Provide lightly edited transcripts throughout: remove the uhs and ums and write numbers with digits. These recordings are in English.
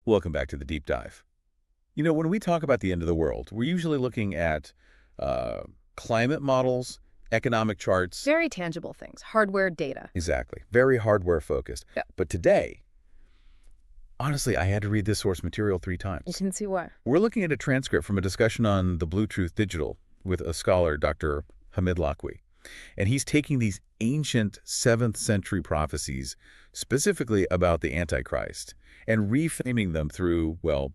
Welcome back to the deep dive. When we talk about the end of the world, we're usually looking at uh, climate models, economic charts. Very tangible things, hardware data. Exactly. Very hardware focused. Yeah. But today, honestly, I had to read this source material 3 You times. can see why. We're looking at a transcript from a discussion on the Blue Truth Digital with a scholar, Dr. Hamid Lakwi. And he's taking these ancient 7th century prophecies, specifically about the Antichrist, and reframing them through, well,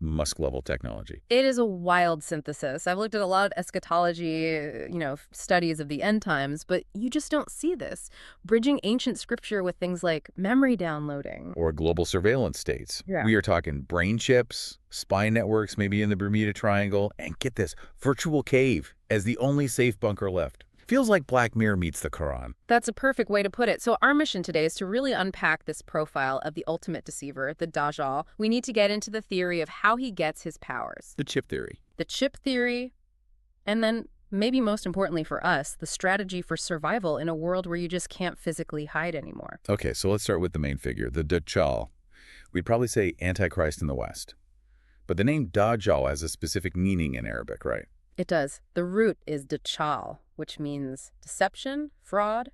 Musk-level technology. It is a wild synthesis. I've looked at a lot of eschatology, studies of the end times, but you just don't see this. Bridging ancient scripture with things like memory downloading. Or global surveillance states. Yeah. We are talking brain chips, spy networks maybe in the Bermuda Triangle, and get this, virtual cave as the only safe bunker left. Feels like Black Mirror meets the Quran. That's a perfect way to put it. So our mission today is to really unpack this profile of the ultimate deceiver, the Dajjal. We need to get into the theory of how he gets his powers. The chip theory. The chip theory, and then maybe most importantly for us, the strategy for survival in a world where you just can't physically hide anymore. Okay, so let's start with the main figure, the Dajjal. We'd probably say Antichrist in the West. But the name Dajjal has a specific meaning in Arabic, right? It does. The root is dachal, which means deception, fraud,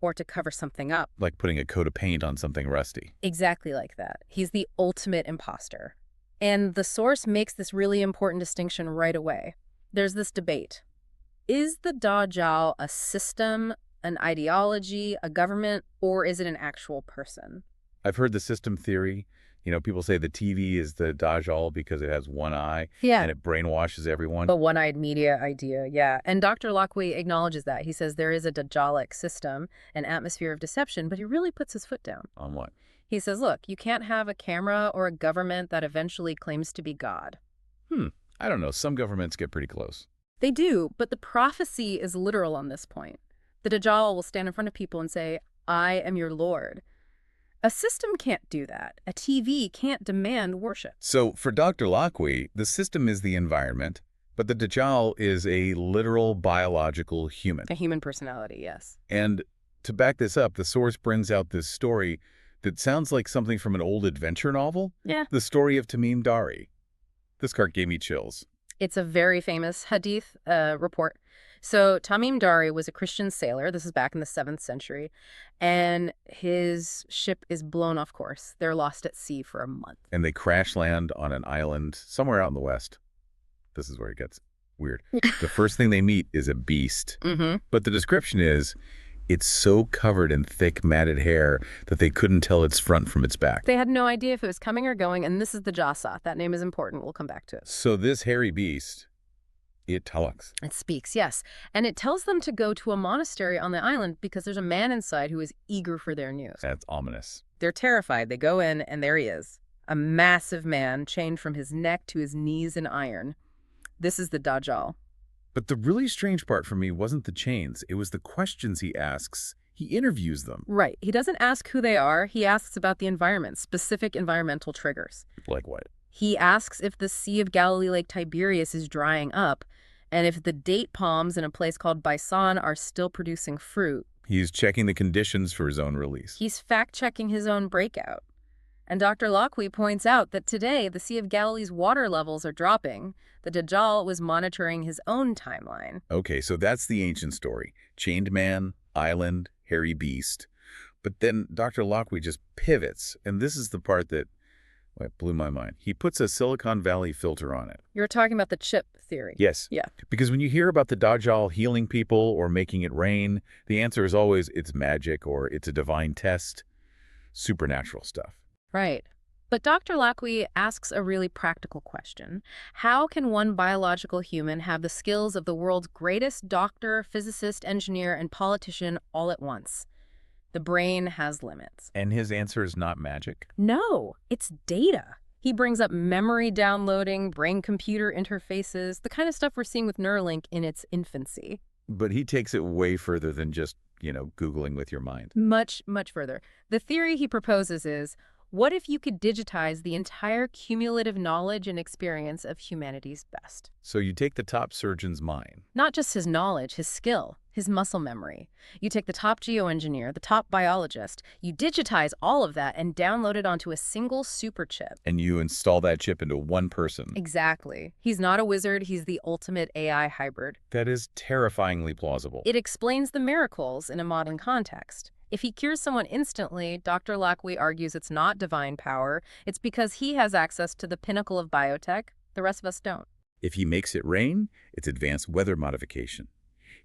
or to cover something up. Like putting a coat of paint on something rusty. Exactly like that. He's the ultimate imposter. And the source makes this really important distinction right away. There's this debate. Is the Dajjal a system, an ideology, a government, or is it an actual person? I've heard the system theory. People say the TV is the Dajjal because it has one eye Yeah. and it brainwashes everyone. The one-eyed media idea, yeah. And Dr. Lakwi acknowledges that. He says there is a Dajjalic system, an atmosphere of deception, but he really puts his foot down. On what? He says, look, you can't have a camera or a government that eventually claims to be God. I don't know. Some governments get pretty close. They do, but the prophecy is literal on this point. The Dajjal will stand in front of people and say, I am your Lord. A system can't do that. A TV can't demand worship. So for Dr. Lakwi, the system is the environment, but the Dajjal is a literal biological human. A human personality, yes. And to back this up, the source brings out this story that sounds like something from an old adventure novel. Yeah. The story of Tamim Dari. This part gave me chills. It's a very famous hadith report. So Tamim Dari was a Christian sailor. This is back in the 7th century. And his ship is blown off course. They're lost at sea for a month. And they crash land on an island somewhere out in the west. This is where it gets weird. The first thing they meet is a beast. But the description is, it's so covered in thick, matted hair that they couldn't tell its front from its back. They had no idea if it was coming or going, and this is the Jassath. That name is important. We'll come back to it. So this hairy beast, it talks. It speaks, yes. And it tells them to go to a monastery on the island because there's a man inside who is eager for their news. That's ominous. They're terrified. They go in, and there he is. A massive man chained from his neck to his knees in iron. This is the Dajjal. But the really strange part for me wasn't the chains. It was the questions he asks. He interviews them. Right. He doesn't ask who they are. He asks about the environment, specific environmental triggers. Like what? He asks if the Sea of Galilee Lake Tiberias is drying up and if the date palms in a place called Baisan are still producing fruit. He's checking the conditions for his own release. He's fact-checking his own breakout. And Dr. Lakwi points out that today the Sea of Galilee's water levels are dropping. The Dajjal was monitoring his own timeline. Okay, so that's the ancient story. Chained man, island, hairy beast. But then Dr. Lakwi just pivots, and this is the part that blew my mind. He puts a Silicon Valley filter on it. You're talking about the chip theory. Yes. Yeah. Because when you hear about the Dajjal healing people or making it rain, the answer is always it's magic or it's a divine test. Supernatural stuff. Right. But Dr. Lakwi asks a really practical question. How can one biological human have the skills of the world's greatest doctor, physicist, engineer, and politician all at once? The brain has limits. And his answer is not magic? No, it's data. He brings up memory downloading, brain-computer interfaces, the kind of stuff we're seeing with Neuralink in its infancy. But he takes it way further than just, Googling with your mind. Much, much further. The theory he proposes is, What if you could digitize the entire cumulative knowledge and experience of humanity's best? So you take the top surgeon's mind. Not just his knowledge, his skill, his muscle memory. You take the top geoengineer, the top biologist, you digitize all of that and download it onto a single super chip. And you install that chip into one person. Exactly. He's not a wizard, he's the ultimate AI hybrid. That is terrifyingly plausible. It explains the miracles in a modern context. If he cures someone instantly, Dr. Lacqui argues it's not divine power. It's because he has access to the pinnacle of biotech. The rest of us don't. If he makes it rain, it's advanced weather modification.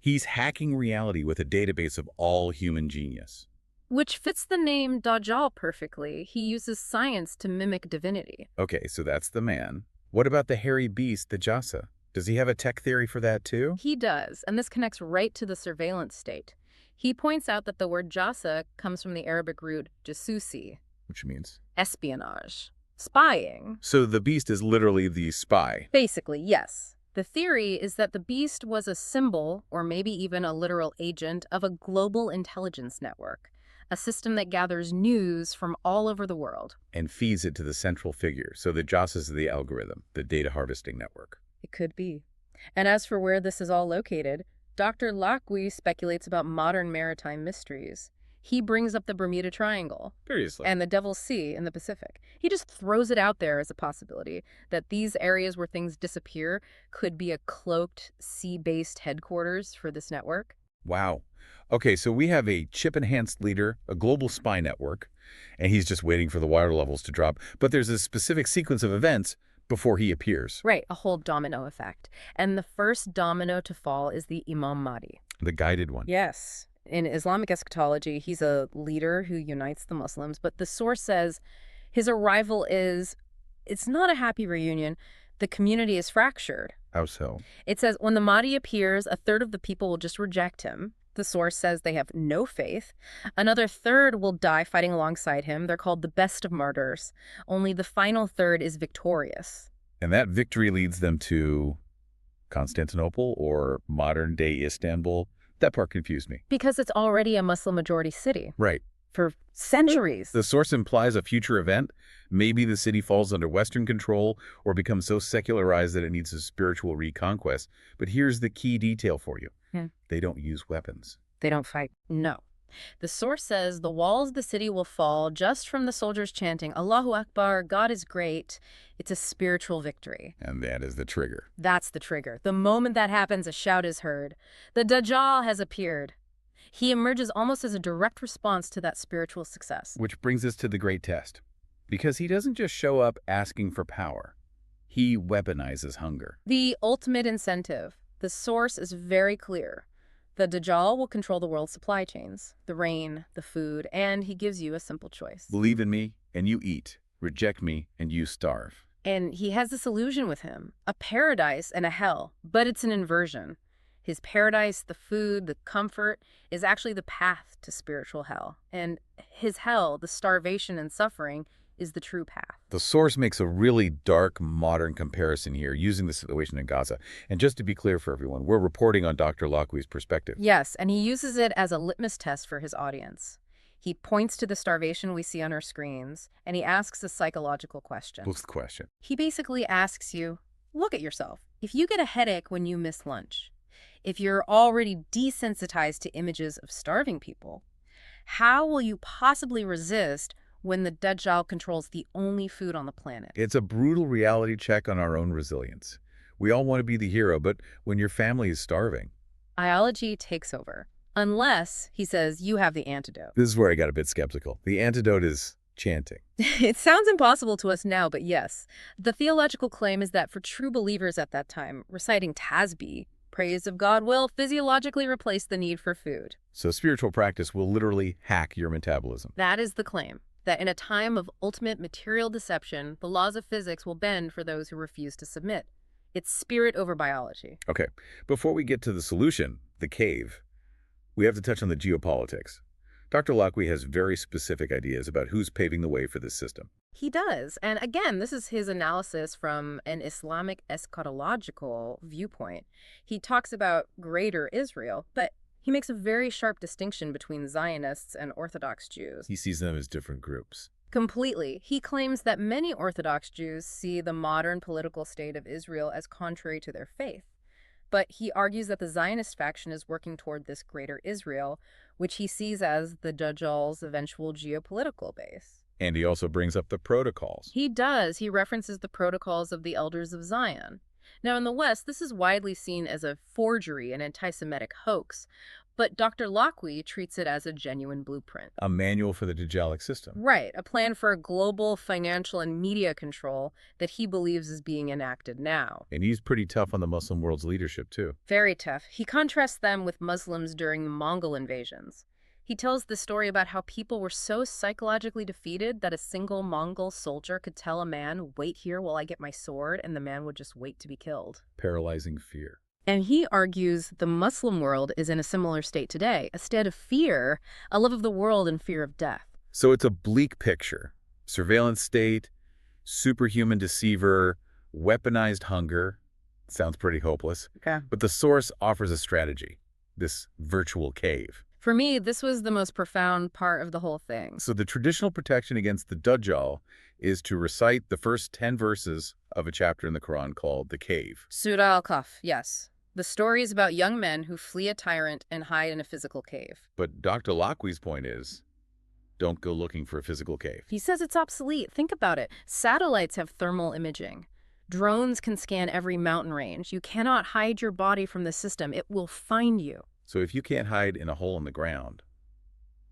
He's hacking reality with a database of all human genius. Which fits the name Dajjal perfectly. He uses science to mimic divinity. Okay, so that's the man. What about the hairy beast, the Jassa? Does he have a tech theory for that too? He does, and this connects right to the surveillance state. He points out that the word jassa comes from the Arabic root jasusi, Which means? espionage, spying. So the beast is literally the spy. Basically, yes. The theory is that the beast was a symbol, or maybe even a literal agent, of a global intelligence network, a system that gathers news from all over the world. And feeds it to the central figure. So the Jassa is the algorithm, the data harvesting network. It could be. And as for where this is all located, Dr. Lacqui speculates about modern maritime mysteries. He brings up the Bermuda Triangle Seriously. and the Devil's Sea in the Pacific. He just throws it out there as a possibility that these areas where things disappear could be a cloaked, sea-based headquarters for this network. Wow. Okay, so we have a chip-enhanced leader, a global spy network, and he's just waiting for the water levels to drop. But there's a specific sequence of events before he appears. Right, a whole domino effect. And the first domino to fall is the Imam Mahdi. The guided one. Yes. In Islamic eschatology, he's a leader who unites the Muslims, but the source says his arrival it's not a happy reunion. The community is fractured. How so? It says when the Mahdi appears, a third of the people will just reject him. The source says they have no faith. Another third will die fighting alongside him. They're called the best of martyrs. Only the final third is victorious. And that victory leads them to Constantinople or modern-day Istanbul. That part confused me. Because it's already a Muslim-majority city Right. for centuries. The source implies a future event. Maybe the city falls under Western control or becomes so secularized that it needs a spiritual reconquest. But here's the key detail for you. They don't use weapons. They don't fight. No. The source says the walls of the city will fall just from the soldiers chanting, Allahu Akbar, God is great. It's a spiritual victory. And that is the trigger. That's the trigger. The moment that happens, a shout is heard. The Dajjal has appeared. He emerges almost as a direct response to that spiritual success. Which brings us to the great test. Because he doesn't just show up asking for power. He weaponizes hunger. The ultimate incentive. The source is very clear. The Dajjal will control the world's supply chains, the rain, the food, and he gives you a simple choice. Believe in me, and you eat. Reject me, and you starve. And he has this illusion with him, a paradise and a hell, but it's an inversion. His paradise, the food, the comfort, is actually the path to spiritual hell. And his hell, the starvation and suffering, is the true path. The source makes a really dark, modern comparison here using the situation in Gaza. And just to be clear for everyone, we're reporting on Dr. Lacqui's perspective. Yes, and he uses it as a litmus test for his audience. He points to the starvation we see on our screens, and he asks a psychological question. What's the question? He basically asks you, look at yourself. If you get a headache when you miss lunch, if you're already desensitized to images of starving people, how will you possibly resist when the Dajjal controls the only food on the planet? It's a brutal reality check on our own resilience. We all want to be the hero, but when your family is starving... Biology takes over. Unless, he says, you have the antidote. This is where I got a bit skeptical. The antidote is chanting. It sounds impossible to us now, but yes. The theological claim is that for true believers at that time, reciting tasbih, praise of God, will physiologically replace the need for food. So spiritual practice will literally hack your metabolism. That is the claim, that in a time of ultimate material deception, the laws of physics will bend for those who refuse to submit. It's spirit over biology. Okay, before we get to the solution, the cave, we have to touch on the geopolitics. Dr. Lacqui has very specific ideas about who's paving the way for this system. He does. And again, this is his analysis from an Islamic eschatological viewpoint. He talks about greater Israel, but he makes a very sharp distinction between Zionists and Orthodox Jews. He sees them as different groups. Completely. He claims that many Orthodox Jews see the modern political state of Israel as contrary to their faith. But he argues that the Zionist faction is working toward this greater Israel, which he sees as the Dajjal's eventual geopolitical base. And he also brings up the protocols. He does. He references the protocols of the Elders of Zion. Now, in the West, this is widely seen as a forgery, an anti-Semitic hoax, but Dr. Locke treats it as a genuine blueprint. A manual for the Dajjalic system. Right, a plan for global financial and media control that he believes is being enacted now. And he's pretty tough on the Muslim world's leadership, too. Very tough. He contrasts them with Muslims during the Mongol invasions. He tells the story about how people were so psychologically defeated that a single Mongol soldier could tell a man, "Wait here while I get my sword," and the man would just wait to be killed. Paralyzing fear. And he argues the Muslim world is in a similar state today, a state of fear, a love of the world and fear of death. So it's a bleak picture. Surveillance state, superhuman deceiver, weaponized hunger. Sounds pretty hopeless. Okay. But the source offers a strategy, this virtual cave. For me, this was the most profound part of the whole thing. So the traditional protection against the Dajjal is to recite the first 10 verses of a chapter in the Quran called the cave. Surah Al-Kahf, yes. The story is about young men who flee a tyrant and hide in a physical cave. But Dr. Locke's point is, don't go looking for a physical cave. He says it's obsolete. Think about it. Satellites have thermal imaging. Drones can scan every mountain range. You cannot hide your body from the system. It will find you. So if you can't hide in a hole in the ground,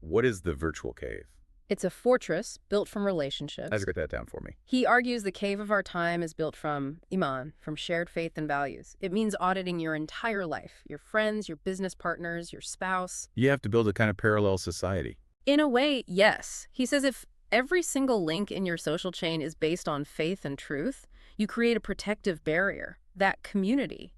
what is the virtual cave? It's a fortress built from relationships. Let's get that down for me. He argues the cave of our time is built from iman, from shared faith and values. It means auditing your entire life, your friends, your business partners, your spouse. You have to build a kind of parallel society. In a way, yes. He says if every single link in your social chain is based on faith and truth, you create a protective barrier. That community,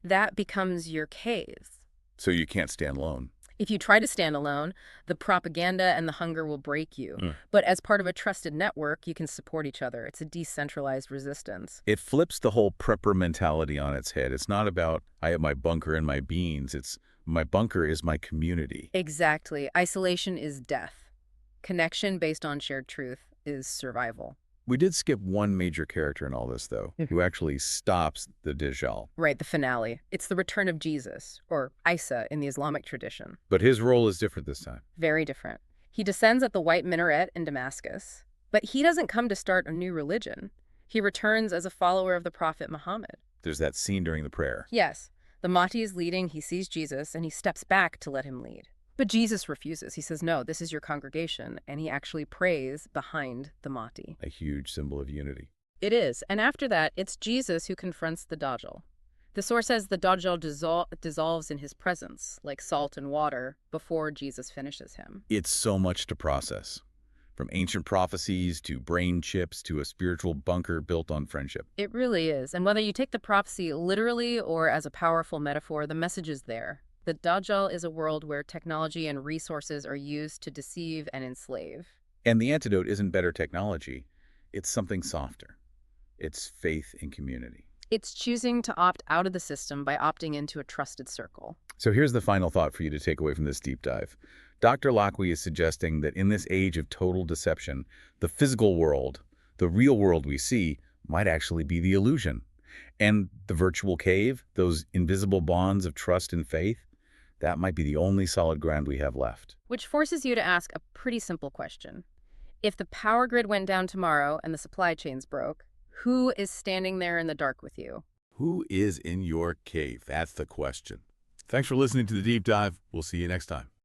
that becomes your cave. So you can't stand alone. If you try to stand alone, the propaganda and the hunger will break you. But as part of a trusted network, you can support each other. It's a decentralized resistance. It flips the whole prepper mentality on its head. It's not about, I have my bunker and my beans. It's, my bunker is my community. Exactly. Isolation is death. Connection based on shared truth is survival. We did skip one major character in all this, though, who actually stops the Dajjal. Right, the finale. It's the return of Jesus, or Isa in the Islamic tradition. But his role is different this time. Very different. He descends at the White Minaret in Damascus, but he doesn't come to start a new religion. He returns as a follower of the Prophet Muhammad. There's that scene during the prayer. Yes, the Mahdi is leading, he sees Jesus, and he steps back to let him lead. But Jesus refuses. He says, no, this is your congregation, and he actually prays behind the Mahdi. A huge symbol of unity. It is, and after that, it's Jesus who confronts the Dajjal. The source says the Dajjal dissolves in his presence, like salt and water, before Jesus finishes him. It's so much to process. From ancient prophecies to brain chips to a spiritual bunker built on friendship. It really is, and whether you take the prophecy literally or as a powerful metaphor, the message is there. The Dajjal is a world where technology and resources are used to deceive and enslave. And the antidote isn't better technology. It's something softer. It's faith in community. It's choosing to opt out of the system by opting into a trusted circle. So here's the final thought for you to take away from this deep dive. Dr. Locke is suggesting that in this age of total deception, the physical world, the real world we see, might actually be the illusion. And the virtual cave, those invisible bonds of trust and faith, that might be the only solid ground we have left. Which forces you to ask a pretty simple question. If the power grid went down tomorrow and the supply chains broke, who is standing there in the dark with you? Who is in your cave? That's the question. Thanks for listening to The Deep Dive. We'll see you next time.